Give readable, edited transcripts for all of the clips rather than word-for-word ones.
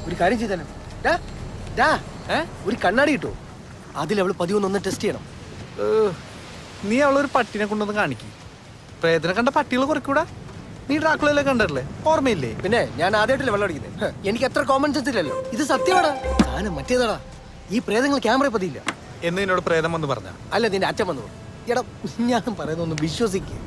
ഒരു കാര്യം ചെയ്താലും ഒരു കണ്ണാടി കിട്ടുമോ? അതിൽ അവള് 11 ടെസ്റ്റ് ചെയ്യണം. നീ അവളൊരു പട്ടിനെ കൊണ്ടൊന്ന് കാണിക്കും. പ്രേതനെ കണ്ട പട്ടികൾ കുറയ്ക്കൂടാ. നീ ഡ്രാക്കുളയിലെ കണ്ടല്ലേ, ഓർമ്മയില്ലേ? പിന്നെ ഞാൻ ആദ്യമായിട്ടല്ലേ വെള്ളം അടിക്കുന്നത്. എനിക്ക് എത്ര കോമൺ സെൻസ് ഇല്ലല്ലോ. ഇത് സത്യമാടാ, സാധനം മറ്റേതാടാ. ഈ പ്രേതങ്ങൾ ക്യാമറ പതിയില്ല എന്ന് നിന്നോട് പ്രേതം വന്ന് പറഞ്ഞ? അല്ല, നിന്റെ അച്ഛൻ വന്നു. എടാ, ഞാൻ പറയുന്നൊന്ന് വിശ്വസിക്കുക.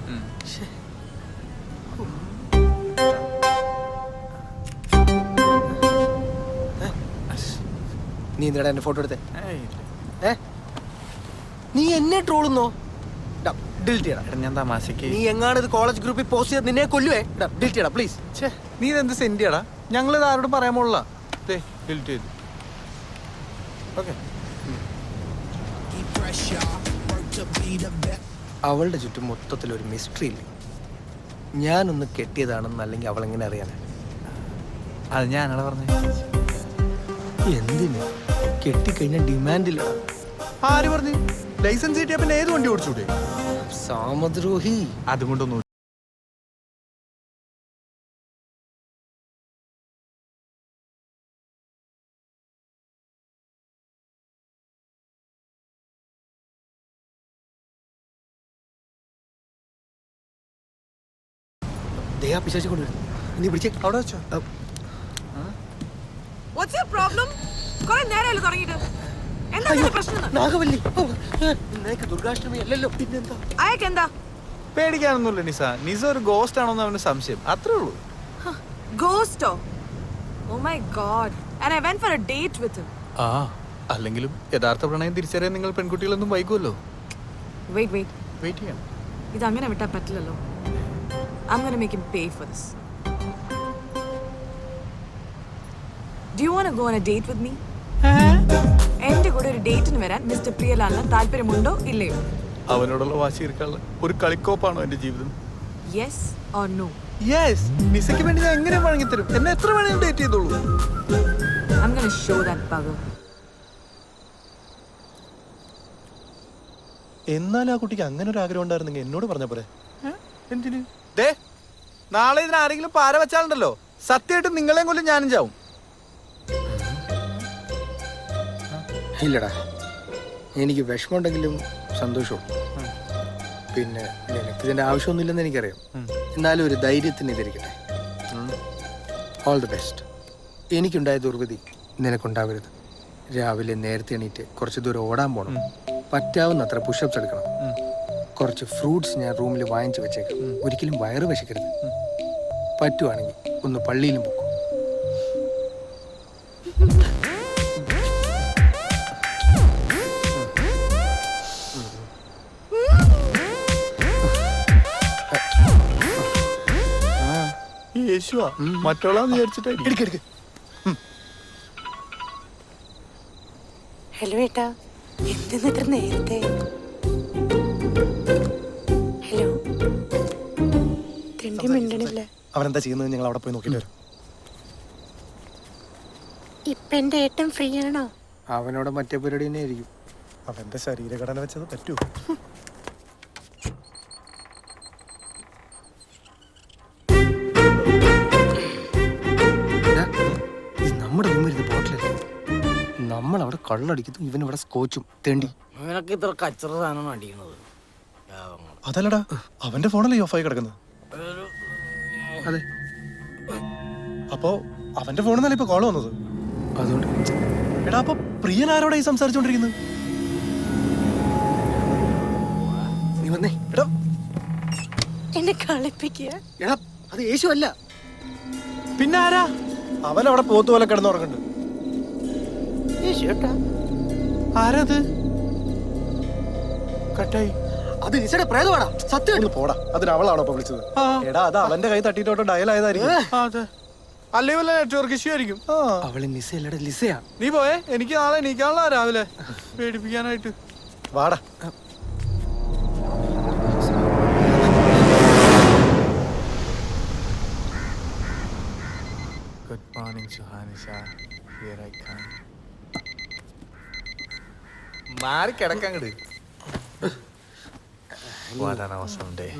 നീ എന്തിനാ എന്റെ ഫോട്ടോ എടുത്തേ? നീ എന്നെ ട്രോളുന്നോ? ഡിലീറ്റ് ചെയ്യണം. ഞാൻ തമാശക്ക്. നീ എങ്ങാണ് ഇത് കോളേജ് ഗ്രൂപ്പിൽ പോസ്റ്റ് ചെയ്ത് നിന്നെ കൊല്ലുവേ. ഡിലീറ്റ് ചെയ്യണം പ്ലീസ്. നീ ഇതെന്ത് സെൻഡിയാടാ? ഞങ്ങൾ ഇത് ആരോടും പറയാൻ പോലുള്ള. ഡിലീറ്റ് ചെയ്തു. ഓക്കെ. അവളുടെ ചുറ്റും മൊത്തത്തിലൊരു മിസ്റ്ററി ഇല്ലേ? ഞാനൊന്ന് കെട്ടിയതാണെന്നല്ലെങ്കിൽ അവൾ എങ്ങനെ അറിയാനാ? അത് ഞാനാണ് പറഞ്ഞത്. എന്തിന് കെട്ടിക്കഴിഞ്ഞ ഡിമാൻഡില്ല? ആര് പറഞ്ഞു? ലൈസൻസ് കിട്ടിയ പിന്നെ ഏത് വണ്ടി ഓടിച്ചൂടെ? സാമദ്രോഹി. അതുകൊണ്ടൊന്നും പിശാചി കൊണ്ടുവരും. നീ പിടിച്ചേ അവിടെ വെച്ചോ. What's your problem? കുറേ നേരമല്ലേ തുടങ്ങിയിട്ട്. എന്താ പ്രശ്നം? നാഗവല്ലി, നിനക്ക് ദുർഗാഷ്ടമി അല്ലല്ലോ, പിന്നെന്താ? അയക്ക് എന്താ? പേടിക്കാനൊന്നുമില്ല നിസ. നിസ ഒരു ഗോസ്റ്റ് ആണോന്ന് അവന് സംശയം, അത്രേ ഉള്ളൂ. ഗോസ്റ്റോ? Oh my god. And I went for a date with him. അല്ലെങ്കിലും യഥാർത്ഥ പ്രണയം തിരിച്ചറിയാൻ നിങ്ങൾ പെൺകുട്ടികളൊന്നും വൈകുമല്ലോ. വെയിറ്റ് ചെയ്യാം. ഇത് അങ്ങനെ വിട്ടാൽ പറ്റില്ലല്ലോ. I'm going to make him pay for this. Do you want to go on a date with me? എന്റെ കൂടെ ഒരു ഡേറ്റിന് വരാൻ മിസ്റ്റർ പ്രിയലാലിന് താല്പര്യമുണ്ടോ ഇല്ലയോ? അവനോടുള്ള വാശി തീർക്കാനുള്ള ഒരു കളിക്കോപ്പാണോ എന്റെ ജീവിതം? Yes or no? Yes. നിസയ്ക്ക് വേണ്ടി ഞാൻ എങ്ങനെ വഴങ്ങി തരും? എന്നെ എത്ര വേണേലും ഡേറ്റ് ചെയ്തോളൂ. I'm going to show that bugger. എന്നാൽ ആ കുട്ടിക്ക് അങ്ങനെ ഒരു ആഗ്രഹം ഉണ്ടായിരുന്നെങ്കിൽ എന്നോട് പറഞ്ഞ പോലെ. എന്തിന്? നാളെ ഇതിന് ആരെങ്കിലും പാര വെച്ചാലുണ്ടല്ലോ, സത്യമായിട്ടും നിങ്ങളെയും കൊല്ലും ഞാനും ചാവും. ഇല്ലടാ, എനിക്ക് വിഷമമുണ്ടെങ്കിലും സന്തോഷവും. പിന്നെ നിനക്ക് ഇതിന്റെ ആവശ്യമൊന്നുമില്ലെന്ന് എനിക്കറിയാം. എന്നാലും ഒരു ധൈര്യത്തിന് ഇതിരിക്കട്ടെ. All the best. എനിക്കുണ്ടായ ദുർവിധി നിനക്കുണ്ടാവരുത്. രാവിലെ നേരത്തെ എണീറ്റ് കുറച്ച് ദൂരം ഓടാൻ പോകണം. പറ്റാവുന്നത്ര പുഷപ്സ് എടുക്കണം. കുറച്ച് ഫ്രൂട്ട്സ് ഞാൻ റൂമിൽ വാങ്ങിച്ചു വെച്ചേക്കാം. ഒരിക്കലും വയറ് വിശക്കരുത്. പറ്റുവാണെങ്കിൽ ഒന്ന് പള്ളിയിലും പോകും. യേശുവാ മറ്റോളാന്ന് വിചാരിച്ചിട്ടായിരിക്കും. ഹലോ ഏട്ടാ, എന്തെന്ന് ഇത്ര നേരത്തെ? ഹലോ, തിണ്ടി മിണ്ടണില്ല. അവനെന്താ ചെയ്യുന്നത്? ഞങ്ങൾ അവിടെ പോയി നോക്കിട്ട് വരും. ഇപ്പൊ എന്റെ ഏട്ടൻ ഫ്രീ ആണോ? അവനോട് മറ്റേ പരിപാടി തന്നെ ആയിരിക്കും. അവന്റെ ശരീരഘടന വെച്ചത് പറ്റൂ. നമ്മുടെ റൂമിൽ ബോട്ടിലല്ലേ, നമ്മളവിടെ കള്ളടിക്കുന്നു, ഇവനിവിടെ സ്കോച്ചും തേണ്ടി. ഇത്ര കച്ചറ സാധനം അടിക്കുന്നത്. അതല്ലടാ, അവന്റെ ഫോണല്ലേ ഓഫായി കിടക്കുന്നത്. അതെ, അപ്പോ അവന്റെ ഫോണിൽ നിന്നല്ലേ ഇപ്പൊ കോള് വന്നത്. അതുകൊണ്ട് എടാ, അപ്പൊ പ്രിയൻ ആരോടാ ഈ സംസാരിച്ചോണ്ടിരിക്കുന്നത്? നീ വന്നേ. എടാ, എന്നെ കളിപ്പിക്കുക. എടാ, അത് യേശു അല്ല. പിന്നെ ആരാ? അവൻ അവിടെ പോത്ത് പോലെ കിടന്നുറങ്ങുന്നുണ്ട്. ആരത്? കട്ടായി. അത് നിസയുടെ പ്രേതമാടാ. സത്യം പോടാ, അതിന് അവളാണോ ഇപ്പൊ വിളിച്ചത്? എടാ, അത് അവന്റെ കൈ തട്ടിട്ടോട്ടോ ഡയൽ ആയതായിരിക്കും. അല്ലേ വല്ല നെറ്റ്വർക്ക് ഇഷ്യൂ ആയിരിക്കും. അവള് നിസയല്ലടാ, ലിസയാ. നീ പോയേ, എനിക്ക് നാളെ എണീക്കാനുള്ള രാവിലെ പേടിപ്പിക്കാനായിട്ട്. വാടാ. Good morning, Suhanisha. Here I come. മാറി കിടക്കങ്ങട്. What an awesome day.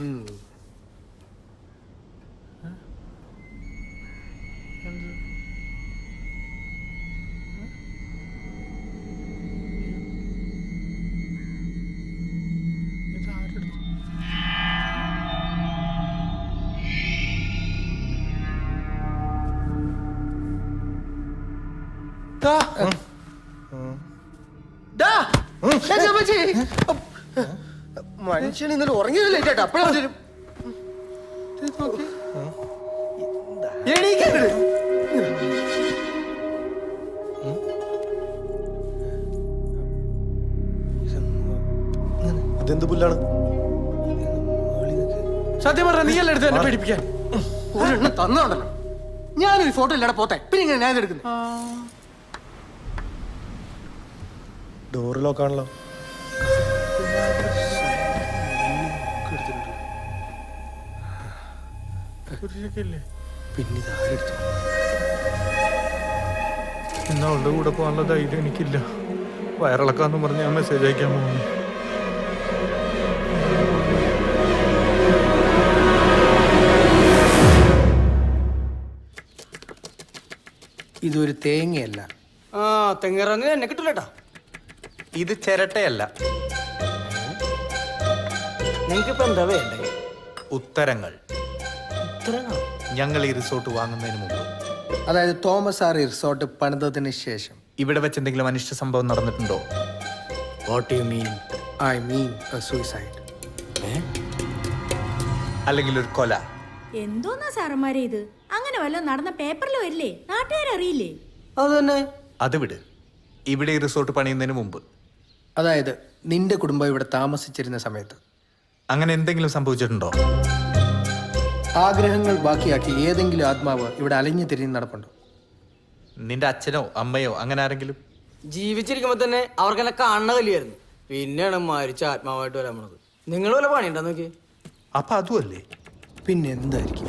മനുഷ്യൻ ഇന്നലെ ഉറങ്ങിയതല്ലേ ചേട്ടാ അപ്പഴാ ഇതെന്ത് പുല്ലാണ്? സത്യം പറഞ്ഞ നീ എല്ലാം എടുത്ത് എന്നെ പേടിപ്പിക്കാൻ. ഒരെണ്ണം തന്നോണ്ടല്ലോ. ഞാനൊരു ഫോട്ടോ ഇല്ലാടെ പോട്ടെ പിന്നെ ഇങ്ങനെ ഞാൻ എടുക്കുന്നത്. ഡോറ് ലോക്കാണല്ലോ. പിന്നെ ഇതാരെടുത്തു? ഇന്ന് അവളുടെ കൂടെ പോകാനുള്ള ധൈര്യം എനിക്കില്ല. വയറിളക്കാന്ന് പറഞ്ഞ് ഞാൻ മെസ്സേജ് അയക്കാൻ പോകുന്നു. ഇതൊരു തേങ്ങയല്ല. ആ തെങ്ങിറങ്ങി എന്നെ കിട്ടൂലട്ടാ. ഇത് ചിരട്ടയല്ല, നിങ്ങൾക്കിപ്പോ എന്താ വേണ്ടേ? ഉത്തരങ്ങൾ. ഉത്തരങ്ങൾ? ഞങ്ങൾ ഈ റിസോർട്ട് വാങ്ങുന്നതിന് മുമ്പ്, അതായത് തോമസ് ആർ റിസോർട്ട് പണിതതിന് ശേഷം ഇവിടെ വെച്ച് എന്തെങ്കിലും അനിഷ്ട സംഭവം നടന്നിട്ടുണ്ടോ? What you mean? I mean suicide. അല്ലെങ്കിൽ ഒരു കൊല? എന്തോന്നാ സാറന്മാരെ ഇത്? അങ്ങനെ വല്ലതും നടന്ന പേപ്പറിൽ വരില്ലേ? നാട്ടുകാരറിയില്ലേ? അത് തന്നെ. അത് വിട്. ഇവിടെ ഈ റിസോർട്ട് പണിയുന്നതിന് മുമ്പ്, അതായത് നിന്റെ കുടുംബം ഇവിടെ താമസിച്ചിരുന്ന സമയത്ത് അങ്ങനെ എന്തെങ്കിലും സംഭവിച്ചിട്ടുണ്ടോ? ആഗ്രഹങ്ങൾ ബാക്കിയാക്കി ഏതെങ്കിലും ആത്മാവ് ഇവിടെ അലഞ്ഞു തിരിഞ്ഞ് നടപ്പുണ്ടോ? നിന്റെ അച്ഛനോ അമ്മയോ അങ്ങനെ ആരെങ്കിലും? ജീവിച്ചിരിക്കുമ്പോ തന്നെ അവർക്ക് എന്നെ കാണുന്ന കലിയായിരുന്നു. പിന്നെയാണ് മരിച്ച ആത്മാവായിട്ട് വരാൻ പോണത്. നിങ്ങൾ വല്ല പണിയുണ്ടോ നോക്കി? അപ്പൊ അതുമല്ലേ? പിന്നെ എന്തായിരിക്കും?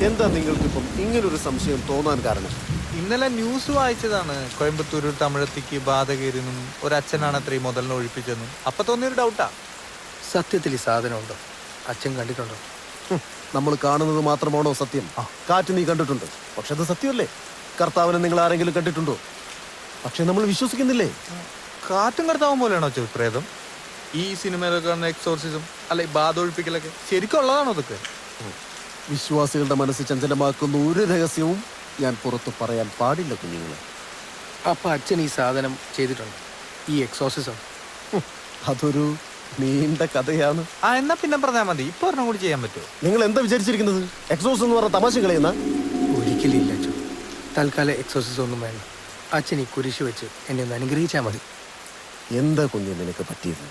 എന്താ നിങ്ങൾക്കിപ്പം ഇങ്ങനൊരു സംശയം തോന്നാൻ കാരണം? ഇന്നലെ ന്യൂസ് വായിച്ചതാണ്. കോയമ്പത്തൂർ തമിഴത്തിക്ക് ബാധ കയറിയെന്നും ഒരച്ഛനാണ് അത്രയും മുതലിനെ ഒഴിപ്പിച്ചെന്നും. അപ്പൊ തോന്നിയൊരു ഡൗട്ടാ. സത്യത്തിൽ ഈ സാധനം ഉണ്ടോ? അച്ഛൻ കണ്ടിട്ടുണ്ടോ? നമ്മൾ കാണുന്നത് മാത്രമാണോ സത്യം? കാറ്റ് നീ കണ്ടിട്ടുണ്ട്, പക്ഷെ അത് സത്യമല്ലേ? കർത്താവിനെ നിങ്ങൾ ആരെങ്കിലും കണ്ടിട്ടുണ്ടോ? പക്ഷെ നമ്മൾ വിശ്വസിക്കുന്നില്ലേ? കാറ്റും കർത്താവും പോലെയാണോ പ്രേതം? ഈ സിനിമയിലൊക്കെ കാണുന്ന എക്സോർസിസം അല്ലെ ബാധ ഒഴിപ്പിക്കലൊക്കെ ശരിക്കും ഉള്ളതാണോ അതൊക്കെ? വിശ്വാസികളുടെ മനസ്സ് ചഞ്ചലമാക്കുന്ന ഒരു രഹസ്യവും ഞാൻ പുറത്ത് പറയാൻ പാടില്ല കുഞ്ഞുങ്ങളെ. അപ്പൊ അച്ഛൻ ഈ സാധനം ചെയ്തിട്ടുണ്ട്, ഈ എക്സോസിസം? അതൊരു നീണ്ട കഥയാണ്. എന്നാ പിന്നെ പറഞ്ഞാൽ മതി. ഇപ്പൊ ഒരെണ്ണം കൂടി ചെയ്യാൻ പറ്റുമോ? നിങ്ങൾ എന്താ വിചാരിച്ചിരിക്കുന്നത്? എക്സോസ് എന്ന് പറഞ്ഞ തമാശ കളയുന്ന? ഒരിക്കലില്ല അച്ഛൻ. തൽക്കാലം എക്സോസിസം ഒന്നും വേണ്ട. അച്ഛൻ ഈ കുരിശ് വെച്ച് എന്നെ ഒന്ന് അനുഗ്രഹിച്ചാൽ മതി. എന്താ കുഞ്ഞു നിനക്ക് പറ്റിയത്?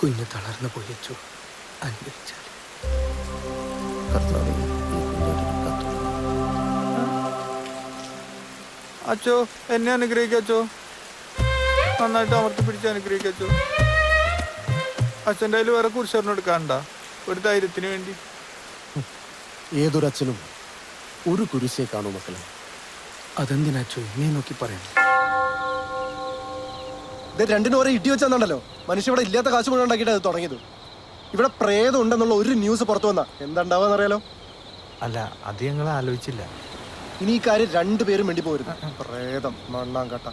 കുഞ്ഞ് തളർന്നു പോയി അച്ചു. അനുഗ്രഹിച്ചാൽ കർത്താവേ, ഈ കുഞ്ഞിനെ കാത്തു. അച്ചോ എന്നെ അനുഗ്രഹിക്കച്ചോ. നന്നായിട്ട് അമർത്തി പിടിച്ച് അനുഗ്രഹിക്കച്ചോ. അച്ഛൻ്റെ കയ്യിൽ വേറെ കുരിശറിന് എടുക്കാണ്ട, ഒരു ധൈര്യത്തിന് വേണ്ടി. ഏതൊരച്ഛനും ഒരു കുരിശേ കാണൂ മക്കളെ. അതെന്തിനാച്ചോ എന്നെ നോക്കി പറയാം? ഇത് രണ്ടിനും ഓരോ ഇടി വെച്ചാന്നുണ്ടല്ലോ. മനുഷ്യ ഇവിടെ ഇല്ലാത്ത കാശ് മുഴുവൻ ഉണ്ടാക്കിയിട്ട് അത് തുടങ്ങിയത്. ഇവിടെ പ്രേതം ഉണ്ടെന്നുള്ള ഒരു ന്യൂസ് പുറത്തു വന്നാ എന്താ ഉണ്ടാവാന്ന് അറിയാലോ? അല്ല, അത് ഞങ്ങൾ ആലോചിച്ചില്ല. ഇനി ഈ കാര്യം രണ്ടുപേരും വേണ്ടി പോരുത്. പ്രേതം മണ്ണാങ്കട്ട.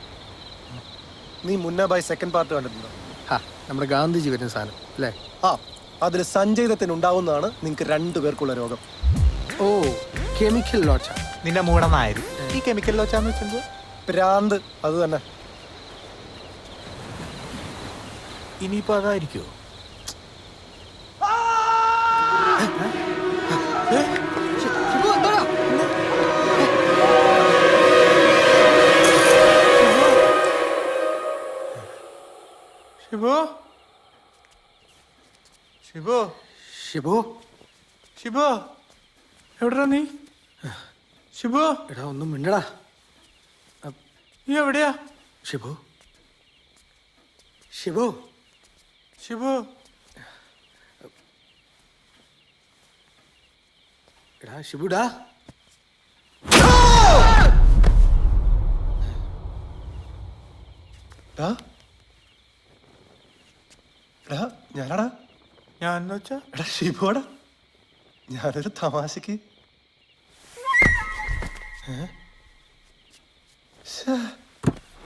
നീ മുന്ന ബൈ സെക്കൻഡ് പാർട്ട് കണ്ടിട്ടുണ്ടോ? നമ്മുടെ ഗാന്ധിജി വരുന്ന സാധനം അല്ലേ? അതിൽ സഞ്ജയ് ദത്തിന് ഉണ്ടാവുന്നതാണ് നിങ്ങൾക്ക് രണ്ടുപേർക്കുള്ള രോഗം. ഓ, കെമിക്കൽ ലോച്ച. നിന്റെ മൂടനായിരുന്നു ഈ കെമിക്കൽ ലോച്ചാന്ന് വെച്ചെന്തോ? ഭ്രാന്ത്. അത് തന്നെ. ഇനിയിപ്പോ അതായിരിക്കോ? ഷിബു, ഷിബു, ഷിബു, ഷിബു, എവിടെടാ നീ? ഷിബു, എടാ ഒന്നും മിണ്ടടാ. നീ എവിടെയാ? ഷിബു, ഷിബു, ഷിബു, എടാ ഷിബുടാ. ഞാനാടാ. ഞാൻ വെച്ചാ എടാ ഷിബുവാടാ. ഞാനൊരു തമാശക്ക്.